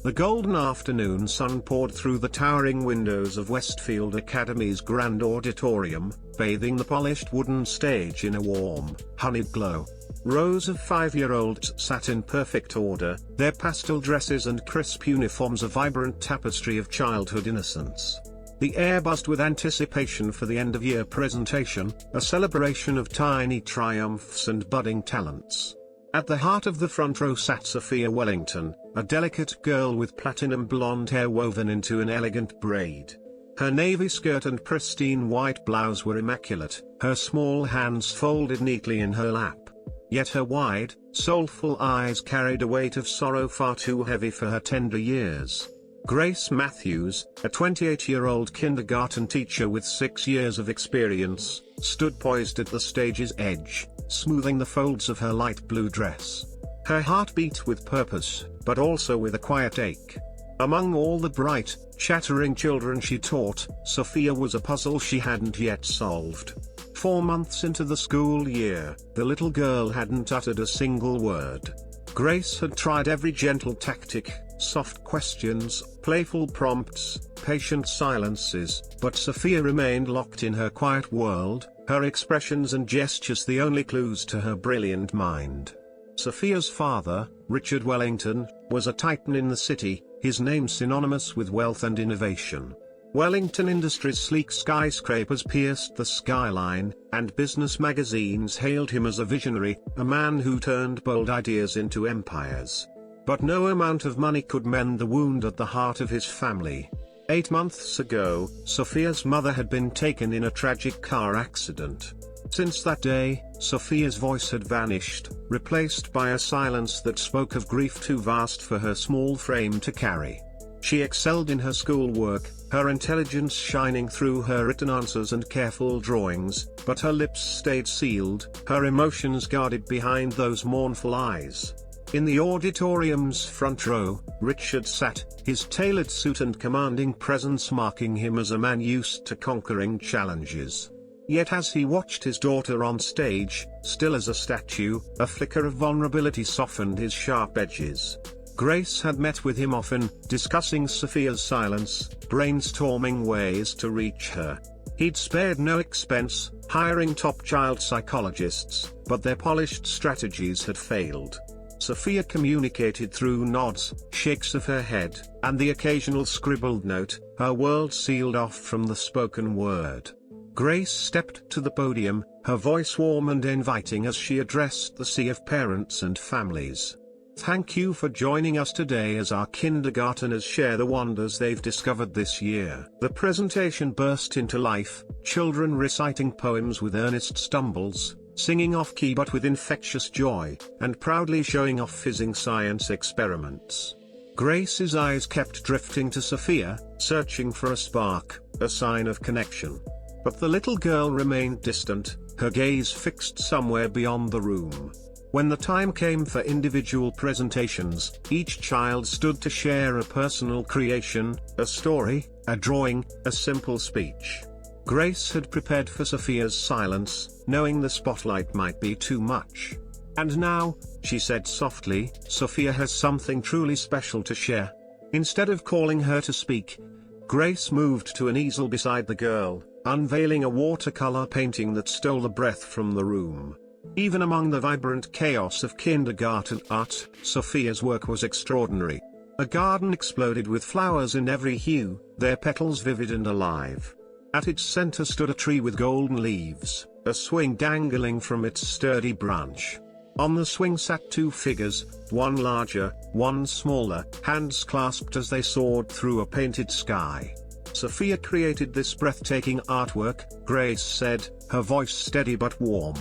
The golden afternoon sun poured through the towering windows of Westfield Academy's grand auditorium, bathing the polished wooden stage in a warm, honeyed glow. Rows of 5-year-olds sat in perfect order, their pastel dresses and crisp uniforms a vibrant tapestry of childhood innocence. The air buzzed with anticipation for the end-of-year presentation, a celebration of tiny triumphs and budding talents. At the heart of the front row sat Sophia Wellington, a delicate girl with platinum blonde hair woven into an elegant braid. Her navy skirt and pristine white blouse were immaculate, her small hands folded neatly in her lap. Yet her wide, soulful eyes carried a weight of sorrow far too heavy for her tender years. Grace Matthews, a 28-year-old kindergarten teacher with 6 years of experience, stood poised at the stage's edge, smoothing the folds of her light blue dress. Her heart beat with purpose, but also with a quiet ache. Among all the bright, chattering children she taught, Sophia was a puzzle she hadn't yet solved. 4 months into the school year, the little girl hadn't uttered a single word. Grace had tried every gentle tactic, soft questions, playful prompts, patient silences, but Sophia remained locked in her quiet world, her expressions and gestures the only clues to her brilliant mind. Sophia's father, Richard Wellington, was a titan in the city, his name synonymous with wealth and innovation. Wellington Industries' sleek skyscrapers pierced the skyline, and business magazines hailed him as a visionary, a man who turned bold ideas into empires. But no amount of money could mend the wound at the heart of his family. 8 months ago, Sophia's mother had been taken in a tragic car accident. Since that day, Sophia's voice had vanished, replaced by a silence that spoke of grief too vast for her small frame to carry. She excelled in her schoolwork, her intelligence shining through her written answers and careful drawings, but her lips stayed sealed, her emotions guarded behind those mournful eyes. In the auditorium's front row, Richard sat, his tailored suit and commanding presence marking him as a man used to conquering challenges. Yet as he watched his daughter on stage, still as a statue, a flicker of vulnerability softened his sharp edges. Grace had met with him often, discussing Sophia's silence, brainstorming ways to reach her. He'd spared no expense, hiring top child psychologists, but their polished strategies had failed. Sophia communicated through nods, shakes of her head, and the occasional scribbled note, her world sealed off from the spoken word. Grace stepped to the podium, her voice warm and inviting as she addressed the sea of parents and families. Thank you for joining us today as our kindergarteners share the wonders they've discovered this year. The presentation burst into life, children reciting poems with earnest stumbles, singing off-key but with infectious joy, and proudly showing off fizzing science experiments. Grace's eyes kept drifting to Sophia, searching for a spark, a sign of connection. But the little girl remained distant, her gaze fixed somewhere beyond the room. When the time came for individual presentations, each child stood to share a personal creation, a story, a drawing, a simple speech. Grace had prepared for Sophia's silence, knowing the spotlight might be too much. And now, she said softly, Sophia has something truly special to share. Instead of calling her to speak, Grace moved to an easel beside the girl, unveiling a watercolor painting that stole the breath from the room. Even among the vibrant chaos of kindergarten art, Sophia's work was extraordinary. A garden exploded with flowers in every hue, their petals vivid and alive. At its center stood a tree with golden leaves, a swing dangling from its sturdy branch. On the swing sat 2 figures, one larger, one smaller, hands clasped as they soared through a painted sky. Sophia created this breathtaking artwork, Grace said, her voice steady but warm.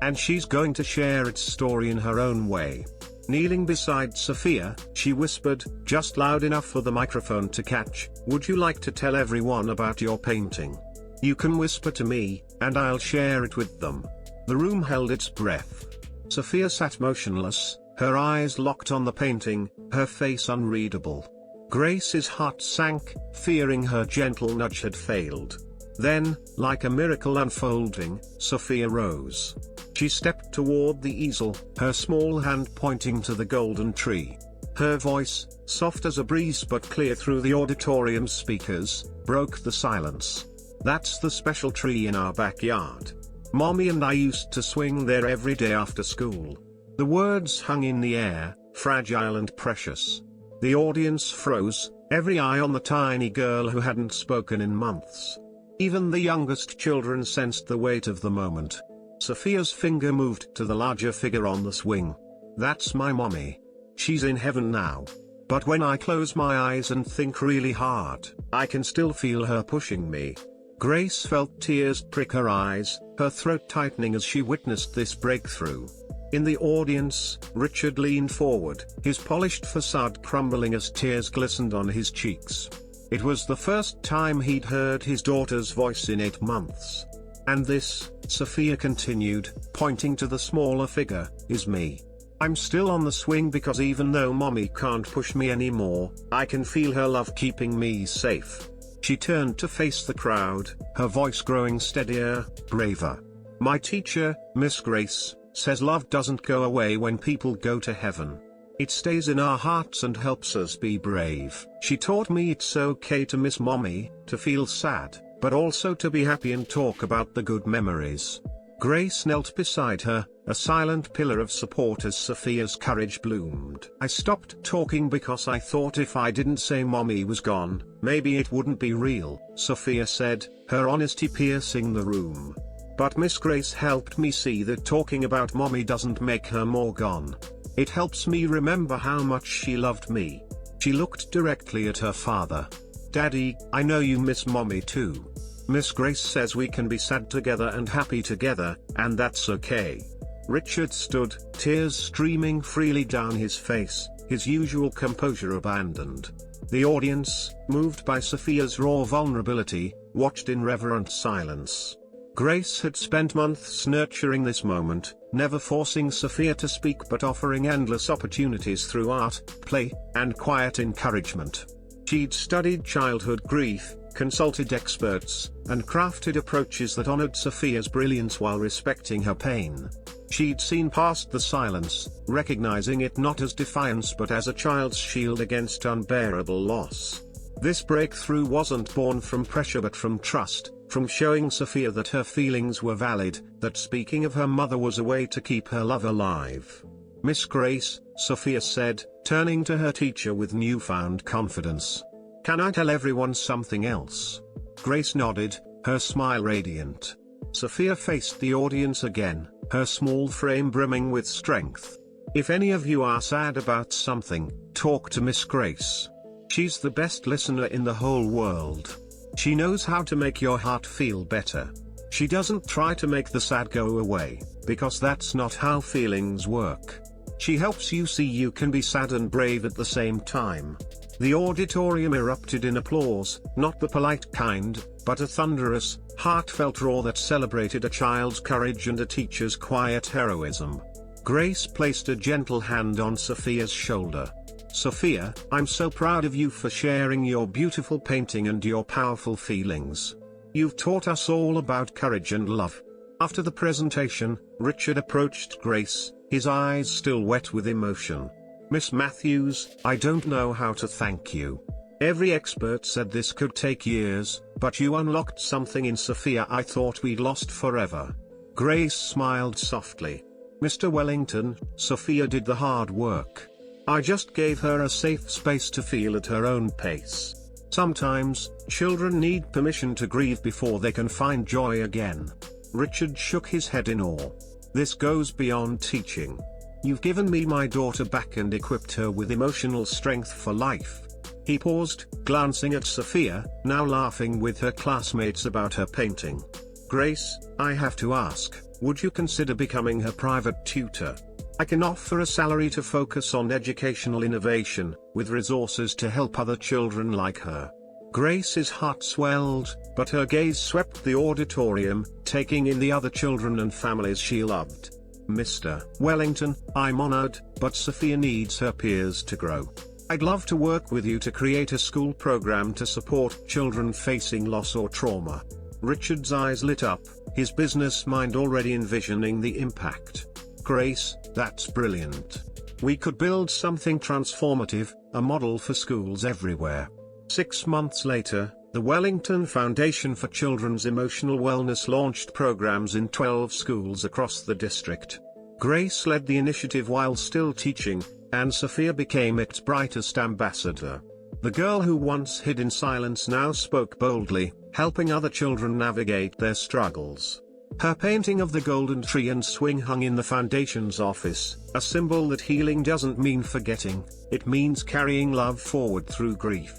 And she's going to share its story in her own way. Kneeling beside Sophia, she whispered, just loud enough for the microphone to catch, would you like to tell everyone about your painting? You can whisper to me, and I'll share it with them. The room held its breath. Sophia sat motionless, her eyes locked on the painting, her face unreadable. Grace's heart sank, fearing her gentle nudge had failed. Then, like a miracle unfolding, Sophia rose. She stepped toward the easel, her small hand pointing to the golden tree. Her voice, soft as a breeze but clear through the auditorium's speakers, broke the silence. "That's the special tree in our backyard. Mommy and I used to swing there every day after school." The words hung in the air, fragile and precious. The audience froze, every eye on the tiny girl who hadn't spoken in months. Even the youngest children sensed the weight of the moment. Sophia's finger moved to the larger figure on the swing. "That's my mommy. She's in heaven now. But when I close my eyes and think really hard, I can still feel her pushing me." Grace felt tears prick her eyes, her throat tightening as she witnessed this breakthrough. In the audience, Richard leaned forward, his polished facade crumbling as tears glistened on his cheeks. It was the first time he'd heard his daughter's voice in 8 months. "And this," Sophia continued, pointing to the smaller figure, "is me. I'm still on the swing because even though mommy can't push me anymore, I can feel her love keeping me safe." She turned to face the crowd, her voice growing steadier, braver. "My teacher, Miss Grace, says love doesn't go away when people go to heaven. It stays in our hearts and helps us be brave. She taught me it's okay to miss mommy, to feel sad, but also to be happy and talk about the good memories." Grace knelt beside her, a silent pillar of support as Sophia's courage bloomed. "I stopped talking because I thought if I didn't say mommy was gone, maybe it wouldn't be real," Sophia said, her honesty piercing the room. "But Miss Grace helped me see that talking about mommy doesn't make her more gone. It helps me remember how much she loved me." She looked directly at her father. "Daddy, I know you miss mommy too. Miss Grace says we can be sad together and happy together, and that's okay." Richard stood, tears streaming freely down his face, his usual composure abandoned. The audience, moved by Sophia's raw vulnerability, watched in reverent silence. Grace had spent months nurturing this moment, never forcing Sophia to speak but offering endless opportunities through art, play, and quiet encouragement. She'd studied childhood grief, consulted experts, and crafted approaches that honored Sophia's brilliance while respecting her pain. She'd seen past the silence, recognizing it not as defiance but as a child's shield against unbearable loss. This breakthrough wasn't born from pressure but from trust, from showing Sophia that her feelings were valid, that speaking of her mother was a way to keep her love alive. "Miss Grace," Sophia said, turning to her teacher with newfound confidence. "Can I tell everyone something else?" Grace nodded, her smile radiant. Sophia faced the audience again, her small frame brimming with strength. "If any of you are sad about something, talk to Miss Grace. She's the best listener in the whole world. She knows how to make your heart feel better. She doesn't try to make the sad go away, because that's not how feelings work. She helps you see you can be sad and brave at the same time." The auditorium erupted in applause, not the polite kind, but a thunderous, heartfelt roar that celebrated a child's courage and a teacher's quiet heroism. Grace placed a gentle hand on Sophia's shoulder. "Sophia, I'm so proud of you for sharing your beautiful painting and your powerful feelings. You've taught us all about courage and love." After the presentation, Richard approached Grace, his eyes still wet with emotion. "Miss Matthews, I don't know how to thank you. Every expert said this could take years, but you unlocked something in Sophia I thought we'd lost forever." Grace smiled softly. "Mr. Wellington, Sophia did the hard work. I just gave her a safe space to feel at her own pace. Sometimes, children need permission to grieve before they can find joy again." Richard shook his head in awe. "This goes beyond teaching. You've given me my daughter back and equipped her with emotional strength for life." He paused, glancing at Sophia, now laughing with her classmates about her painting. "Grace, I have to ask, would you consider becoming her private tutor? I can offer a salary to focus on educational innovation, with resources to help other children like her." Grace's heart swelled, but her gaze swept the auditorium, taking in the other children and families she loved. "Mr. Wellington, I'm honored, but Sophia needs her peers to grow. I'd love to work with you to create a school program to support children facing loss or trauma." Richard's eyes lit up, his business mind already envisioning the impact. "Grace, that's brilliant. We could build something transformative, a model for schools everywhere. 6 months later, the Wellington Foundation for Children's Emotional Wellness launched programs in 12 schools across the district. Grace led the initiative while still teaching, and Sophia became its brightest ambassador. The girl who once hid in silence now spoke boldly, helping other children navigate their struggles. Her painting of the golden tree and swing hung in the foundation's office, a symbol that healing doesn't mean forgetting, it means carrying love forward through grief.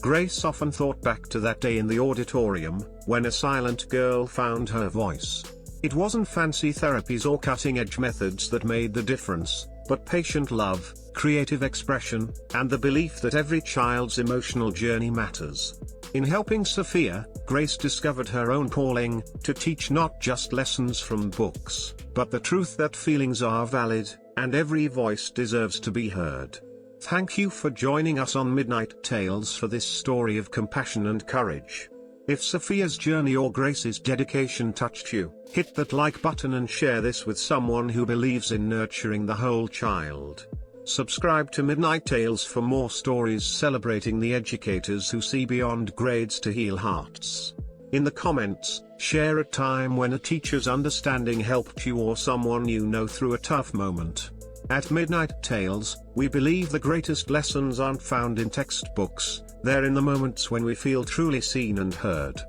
Grace often thought back to that day in the auditorium, when a silent girl found her voice. It wasn't fancy therapies or cutting-edge methods that made the difference, but patient love, creative expression, and the belief that every child's emotional journey matters. In helping Sophia, Grace discovered her own calling, to teach not just lessons from books, but the truth that feelings are valid, and every voice deserves to be heard. Thank you for joining us on Midnight Tales for this story of compassion and courage. If Sophia's journey or Grace's dedication touched you, hit that like button and share this with someone who believes in nurturing the whole child. Subscribe to Midnight Tales for more stories celebrating the educators who see beyond grades to heal hearts. In the comments, share a time when a teacher's understanding helped you or someone you know through a tough moment. At Midnight Tales, we believe the greatest lessons aren't found in textbooks, they're in the moments when we feel truly seen and heard.